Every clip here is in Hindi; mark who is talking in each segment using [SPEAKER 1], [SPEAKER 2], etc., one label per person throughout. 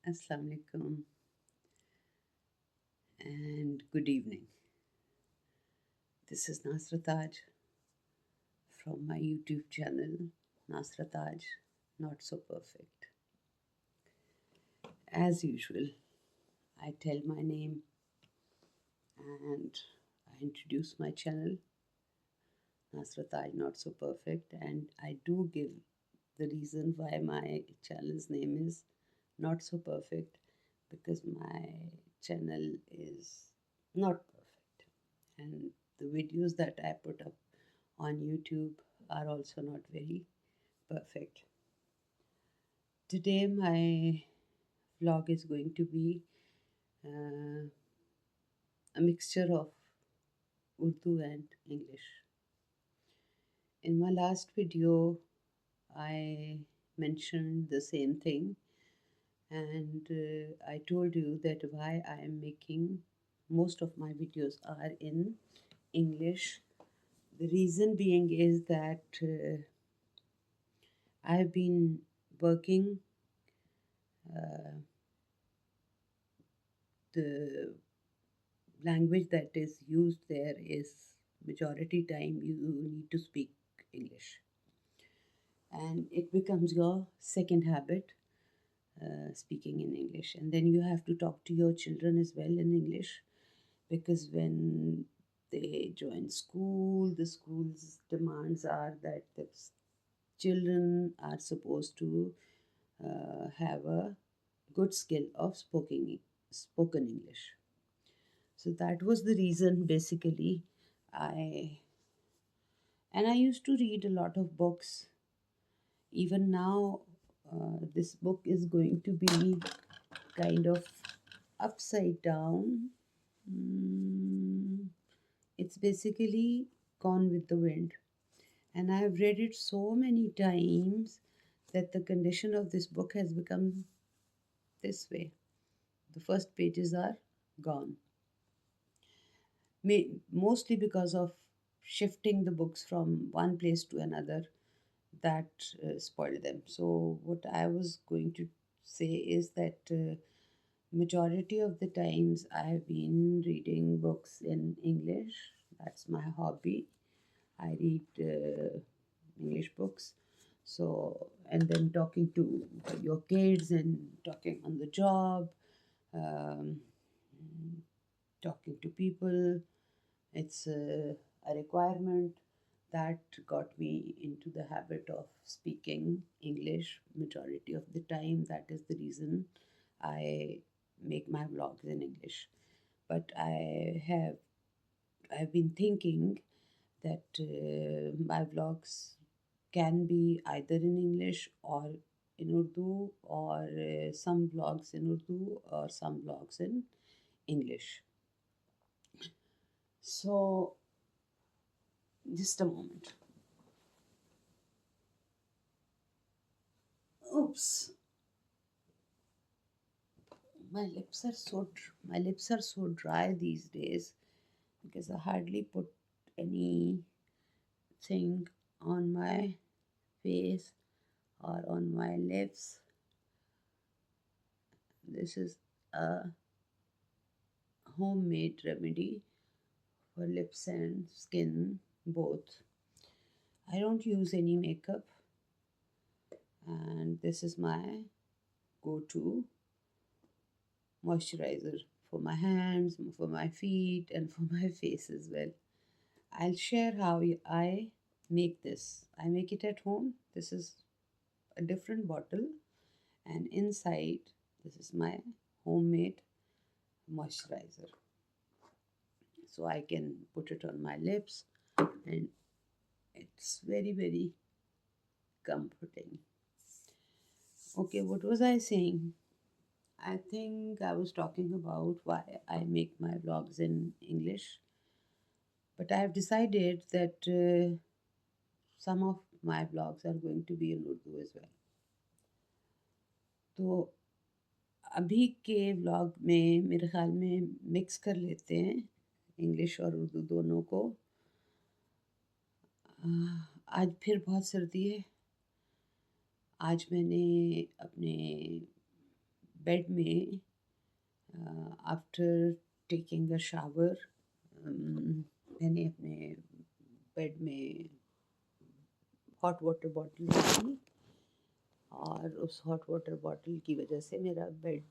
[SPEAKER 1] Assalamu alaikum and good evening. This is Nasra Taj from my YouTube channel, Nasra Taj Not So Perfect. As usual, I tell my name and I introduce my channel, Nasra Taj Not So Perfect, and I do give the reason why my channel's name is Not So Perfect because my channel is not perfect and the videos that I put up on YouTube are also not very perfect. Today, my vlog is going to be uh, a mixture of Urdu and English. In my last video, I mentioned the same thing and I told you that why I am making most of my videos are in English. The reason being is that I've been working uh, the language that is used there is majority time you need to speak English, and it becomes your second habit, speaking in English. And then you have to talk to your children as well in English because when they join school, the school's demands are that the children are supposed to have a good skill of spoken English. So that was the reason basically I and I used to read a lot of books. Even now, this book is going to be kind of upside down. Mm, it's basically Gone with the Wind, and I have read it so many times that the condition of this book has become this way. The first pages are gone. Mostly because of shifting the books from one place to another that spoiled them. So what I was going to say is that majority of the times I have been reading books in English. That's my hobby. I read English books. So, and then talking to your kids and talking on the job, um, talking to people, it's a requirement that got me into the habit of speaking English majority of the time. That is the reason I make my vlogs in English. But I've been thinking that my vlogs can be either in English or in Urdu, or some vlogs in Urdu or some vlogs in English. So just a moment. Oops. My lips are so dry these days because I hardly put anything on my face or on my lips. This is a homemade remedy for lips and skin both. I don't use any makeup, and this is my go-to moisturizer for my hands, for my feet, and for my face as well. I'll share how I make this. I make it at home. This is a different bottle, and inside, this is my homemade moisturizer. So I can put it on my lips, and it's very, very comforting. Okay, what was I saying? I think I was talking about why I make my vlogs in English, but I have decided that some of my vlogs are going to be in Urdu as well. तो अभी के व्लॉग में मेरे ख़्याल में मिक्स कर लेते हैं इंग्लिश और उर्दू दोनों को। आज फिर बहुत सर्दी है। आज मैंने अपने बेड में आफ्टर टेकिंग अ शावर मैंने अपने बेड में हॉट वाटर बॉटल रखी और उस हॉट वाटर बॉटल की वजह से मेरा बेड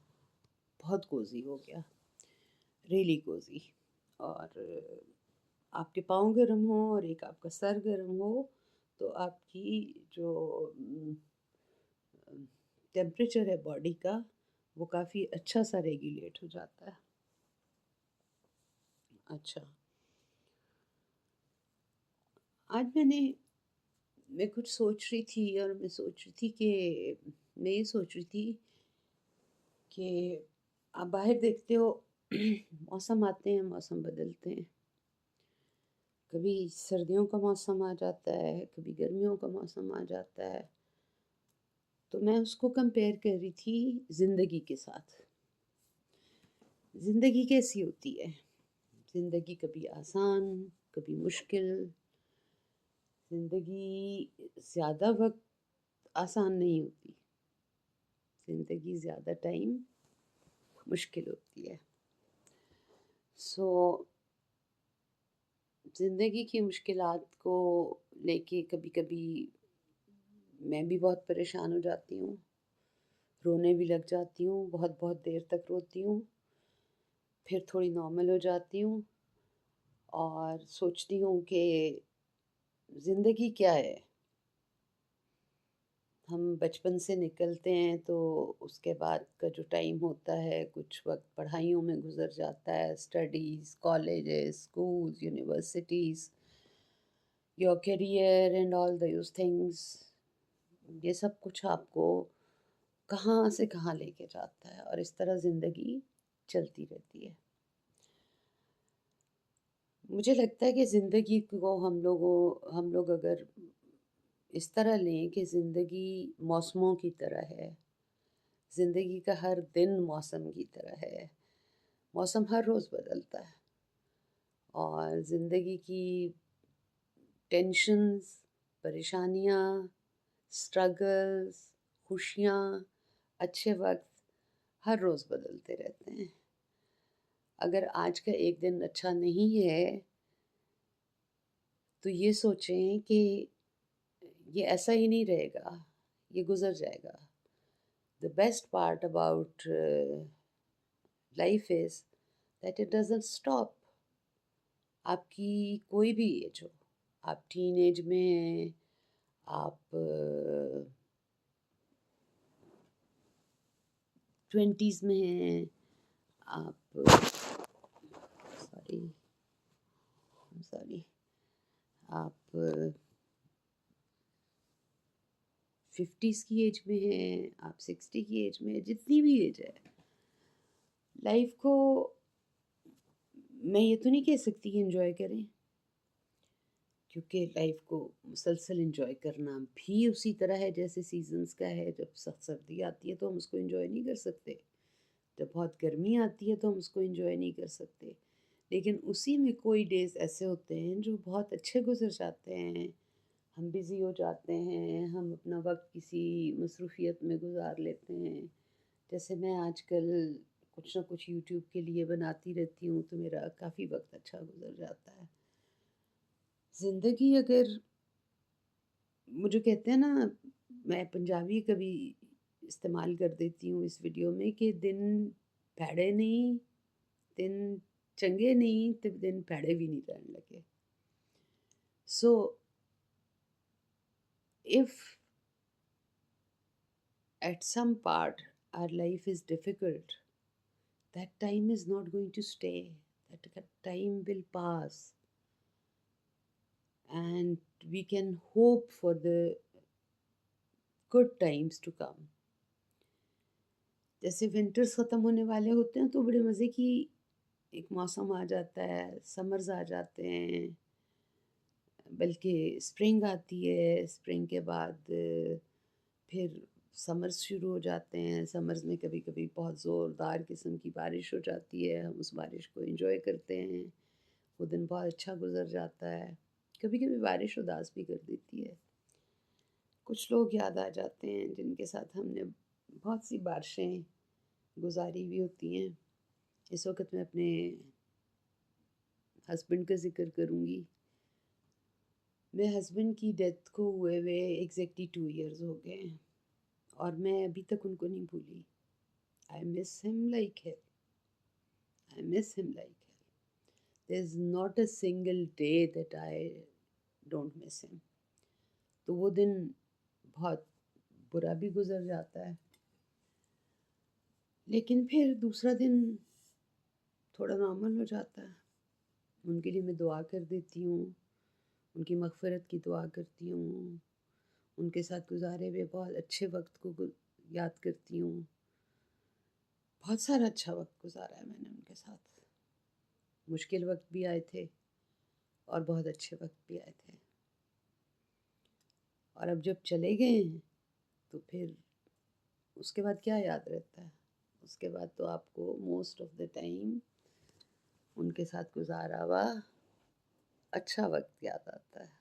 [SPEAKER 1] बहुत कोज़ी हो गया, रियली कोज़ी। और आपके पाँव गर्म हो और एक आपका सर गर्म हो तो आपकी जो टेम्परेचर है बॉडी का वो काफ़ी अच्छा सा रेगुलेट हो जाता है। अच्छा, आज मैं कुछ सोच रही थी और मैं सोच रही थी कि मैं ये सोच रही थी कि आप बाहर देखते हो मौसम आते हैं, मौसम बदलते हैं। कभी सर्दियों का मौसम आ जाता है, कभी गर्मियों का मौसम आ जाता है। तो मैं उसको कंपेयर कर रही थी ज़िंदगी के साथ। ज़िंदगी कैसी होती है? ज़िंदगी कभी आसान, कभी मुश्किल। ज़िंदगी ज़्यादा वक्त आसान नहीं होती। ज़िंदगी ज़्यादा टाइम मुश्किल होती है। सो ज़िंदगी की मुश्किलात को लेके कभी-कभी मैं भी बहुत परेशान हो जाती हूँ, रोने भी लग जाती हूँ, बहुत-बहुत देर तक रोती हूँ, फिर थोड़ी नॉर्मल हो जाती हूँ और सोचती हूँ कि ज़िंदगी क्या है? हम बचपन से निकलते हैं तो उसके बाद का जो टाइम होता है कुछ वक्त पढ़ाइयों में गुजर जाता है, studies, colleges, schools, universities, your career and all those things. ये सब कुछ आपको कहाँ से कहाँ लेके जाता है और इस तरह ज़िंदगी चलती रहती है। मुझे लगता है कि ज़िंदगी को हम लोग अगर इस तरह लें कि ज़िंदगी मौसमों की तरह है, ज़िंदगी का हर दिन मौसम की तरह है, मौसम हर रोज़ बदलता है और ज़िंदगी की टेंशन्स, परेशानियाँ, स्ट्रगल्स, खुशियाँ, अच्छे वक्त हर रोज़ बदलते रहते हैं। अगर आज का एक दिन अच्छा नहीं है तो ये सोचें कि ये ऐसा ही नहीं रहेगा, ये गुज़र जाएगा। The best part about life is that it doesn't stop. आपकी कोई भी एज हो, आप टीन एज में हैं, आप 20s में हैं, आप सॉरी सॉरी आप 50s की एज में हैं, आप 60 की एज में हैं, जितनी भी एज है, लाइफ को मैं ये तो नहीं कह सकती कि एंजॉय करें, क्योंकि लाइफ को मुसलसल एंजॉय करना भी उसी तरह है जैसे सीजन्स का है। जब सर्दी आती है तो हम उसको एंजॉय नहीं कर सकते, जब बहुत गर्मी आती है तो हम उसको एंजॉय नहीं कर सकते, लेकिन उसी में कोई डेज़ ऐसे होते हैं जो बहुत अच्छे गुजर जाते हैं। हम बिज़ी हो जाते हैं, हम अपना वक्त किसी मसरूफ़ियत में गुजार लेते हैं। जैसे मैं आजकल कुछ ना कुछ यूट्यूब के लिए बनाती रहती हूँ तो मेरा काफ़ी वक्त अच्छा गुजर जाता है। ज़िंदगी अगर मुझे कहते हैं ना, मैं पंजाबी कभी इस्तेमाल कर देती हूँ इस वीडियो में कि दिन भैड़े नहीं, दिन चंगे नहीं ते दिन भैड़े भी नहीं रहने लगे। So if at some part our life is difficult, that time is not going to stay, that time will pass and we can hope for the good times to come. जैसे विंटर्स ख़त्म होने वाले होते हैं तो बड़े मज़े की एक मौसम आ जाता है, समर्स आ जाते हैं, बल्कि स्प्रिंग आती है, स्प्रिंग के बाद फिर समर्स शुरू हो जाते हैं। समर्स में कभी कभी बहुत ज़ोरदार किस्म की बारिश हो जाती है, हम उस बारिश को एंजॉय करते हैं, वो दिन बहुत अच्छा गुजर जाता है। कभी कभी बारिश उदास भी कर देती है। कुछ लोग याद आ जाते हैं जिनके साथ हमने बहुत सी बारिशें गुजारी भी होती हैं। इस वक्त मैं अपने हस्बैंड का ज़िक्र करूँगी। मेरे हस्बैंड की डेथ को हुए एग्जैक्टली 2 इयर्स हो गए हैं और मैं अभी तक उनको नहीं भूली। I miss him like hell. I miss him like hell. There is not a single day that I don't miss him. तो वो दिन बहुत बुरा भी गुजर जाता है, लेकिन फिर दूसरा दिन थोड़ा नॉर्मल हो जाता है। उनके लिए मैं दुआ कर देती हूँ, उनकी मग़फ़िरत की दुआ करती हूँ, उनके साथ गुजारे हुए बहुत अच्छे वक्त को याद करती हूँ। बहुत सारा अच्छा वक्त गुजारा है मैंने उनके साथ। मुश्किल वक्त भी आए थे और बहुत अच्छे वक्त भी आए थे। और अब जब चले गए हैं तो फिर उसके बाद क्या याद रहता है? उसके बाद तो आपको मोस्ट ऑफ द टाइम उनके साथ गुजारा हुआ अच्छा वक्त याद आता है।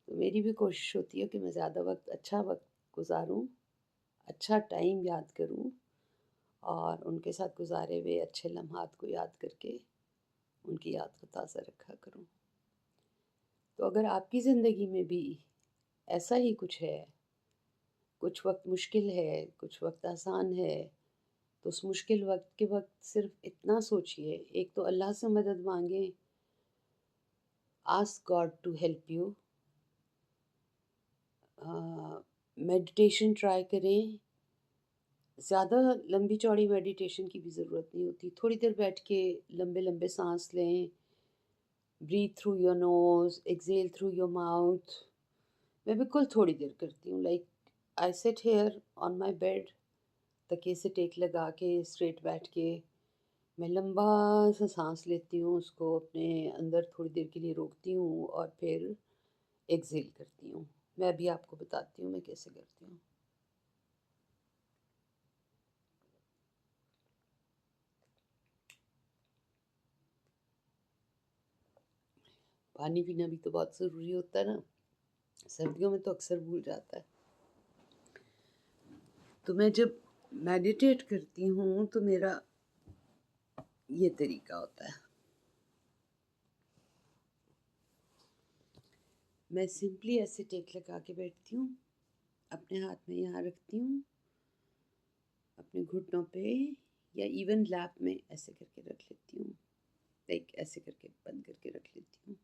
[SPEAKER 1] तो मेरी भी कोशिश होती है कि मैं ज़्यादा वक्त गुजारूँ, अच्छा टाइम याद करूँ और उनके साथ गुजारे हुए अच्छे लम्हात को याद करके उनकी याद को ताज़ा रखा करूँ। तो अगर आपकी ज़िंदगी में भी ऐसा ही कुछ है, कुछ वक्त मुश्किल है, कुछ वक्त आसान है, तो उस मुश्किल वक्त के वक्त सिर्फ इतना सोचिए, एक तो अल्लाह से मदद मांगें, ask God to help you, meditation try करें। ज़्यादा लंबी चौड़ी मेडिटेशन की भी ज़रूरत नहीं होती। थोड़ी देर बैठ के लंबे लंबे सांस लें, breathe through your nose, exhale through your mouth. मैं बिल्कुल थोड़ी देर करती हूँ। Like I sit here on my bed, तकिए से टेक लगा के स्ट्रेट बैठ के मैं लंबा सा सांस लेती हूँ, उसको अपने अंदर थोड़ी देर के लिए रोकती हूँ और फिर एक्सेल करती हूँ। मैं अभी आपको बताती हूँ मैं कैसे करती हूँ। पानी पीना भी तो बहुत ज़रूरी होता है ना, सर्दियों में तो अक्सर भूल जाता है। तो मैं जब मेडिटेट करती हूँ तो मेरा ये तरीका होता है। मैं सिंपली ऐसे टेक लगा के बैठती हूँ, अपने हाथ में यहाँ रखती हूँ, अपने घुटनों पे या इवन लैप में ऐसे करके रख लेती हूँ, लाइक ऐसे करके बंद करके रख लेती हूँ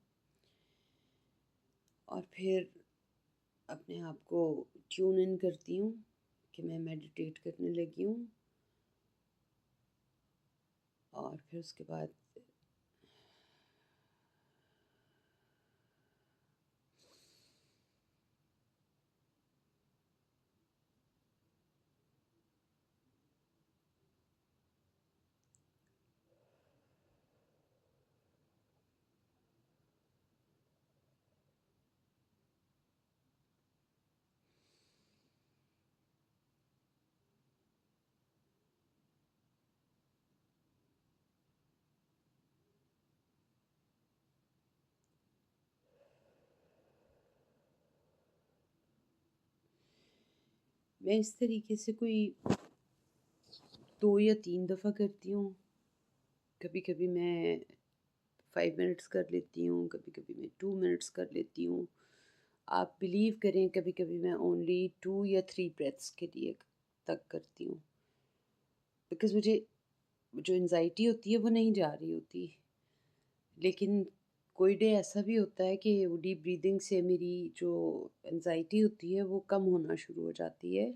[SPEAKER 1] और फिर अपने आप को ट्यून इन करती हूँ कि मैं मेडिटेट करने लगी हूँ। और फिर उसके बाद मैं इस तरीके से कोई 2 या 3 दफ़ा करती हूँ। कभी कभी मैं 5 मिनट्स कर लेती हूँ, कभी कभी मैं 2 मिनट्स कर लेती हूँ। आप बिलीव करें, कभी कभी मैं ओनली 2 या 3 ब्रेथ्स के लिए तक करती हूँ, बिकॉज़ मुझे जो एंजाइटी होती है वो नहीं जा रही होती। लेकिन कोई डे ऐसा भी होता है कि वो डीप ब्रीदिंग से मेरी जो एंजाइटी होती है वो कम होना शुरू हो जाती है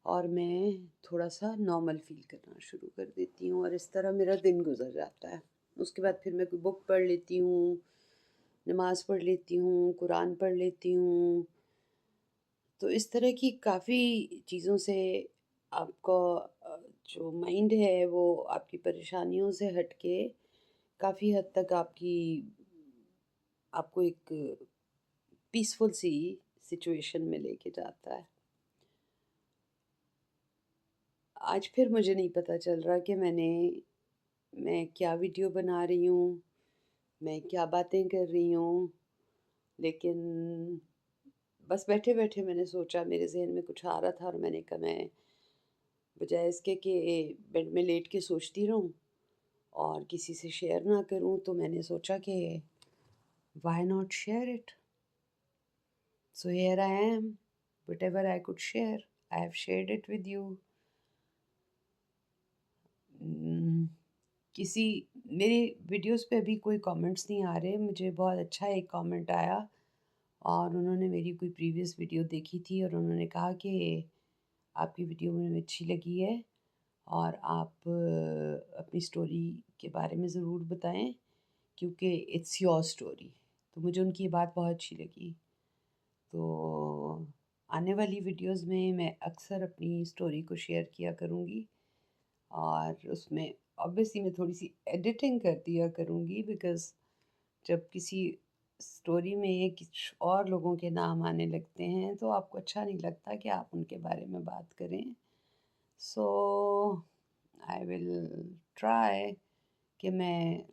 [SPEAKER 1] और मैं थोड़ा सा नॉर्मल फील करना शुरू कर देती हूँ और इस तरह मेरा दिन गुजर जाता है। उसके बाद फिर मैं कोई बुक पढ़ लेती हूँ, नमाज़ पढ़ लेती हूँ, कुरान पढ़ लेती हूँ। तो इस तरह की काफ़ी चीज़ों से आपका जो माइंड है वो आपकी परेशानियों से हट के काफ़ी हद तक आपको एक पीसफुल सी सिचुएशन में लेके जाता है। आज फिर मुझे नहीं पता चल रहा कि मैं क्या वीडियो बना रही हूँ, मैं क्या बातें कर रही हूँ, लेकिन बस बैठे बैठे मैंने सोचा, मेरे जहन में कुछ आ रहा था और मैंने कहा मैं बजाय इसके कि बेड में लेट के सोचती रहूं और किसी से शेयर ना करूं, तो मैंने सोचा कि why not share it. So here I am. Whatever I could share, I have shared it with you. किसी मेरे वीडियोस पे अभी कोई कमेंट्स नहीं आ रहे. मुझे बहुत अच्छा एक कमेंट आया और उन्होंने मेरी कोई प्रीवियस वीडियो देखी थी और उन्होंने कहा कि आपकी वीडियो मुझे अच्छी लगी है और आप अपनी स्टोरी के बारे में ज़रूर बताएं क्योंकि इट्स योर स्टोरी. तो मुझे उनकी ये बात बहुत अच्छी लगी. तो आने वाली वीडियोस में मैं अक्सर अपनी स्टोरी को शेयर किया करूँगी और उसमें ऑब्वियसली मैं थोड़ी सी एडिटिंग कर दिया करूँगी, बिकॉज़ जब किसी स्टोरी में कुछ और लोगों के नाम आने लगते हैं तो आपको अच्छा नहीं लगता कि आप उनके बारे में बात करें. सो आई विल ट्राई कि मैं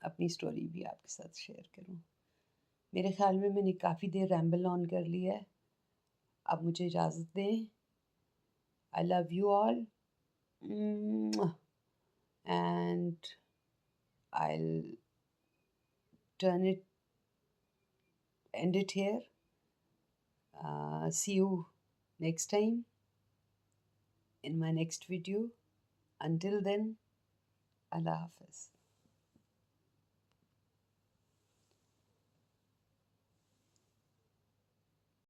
[SPEAKER 1] अपनी स्टोरी भी आपके साथ शेयर करूं. मेरे ख्याल में मैंने काफ़ी देर रैम्बल ऑन कर लिया है. अब मुझे इजाज़त दें. I love you all and I'll turn it end it here. See you next time in my next video. Until then, Allah Hafiz.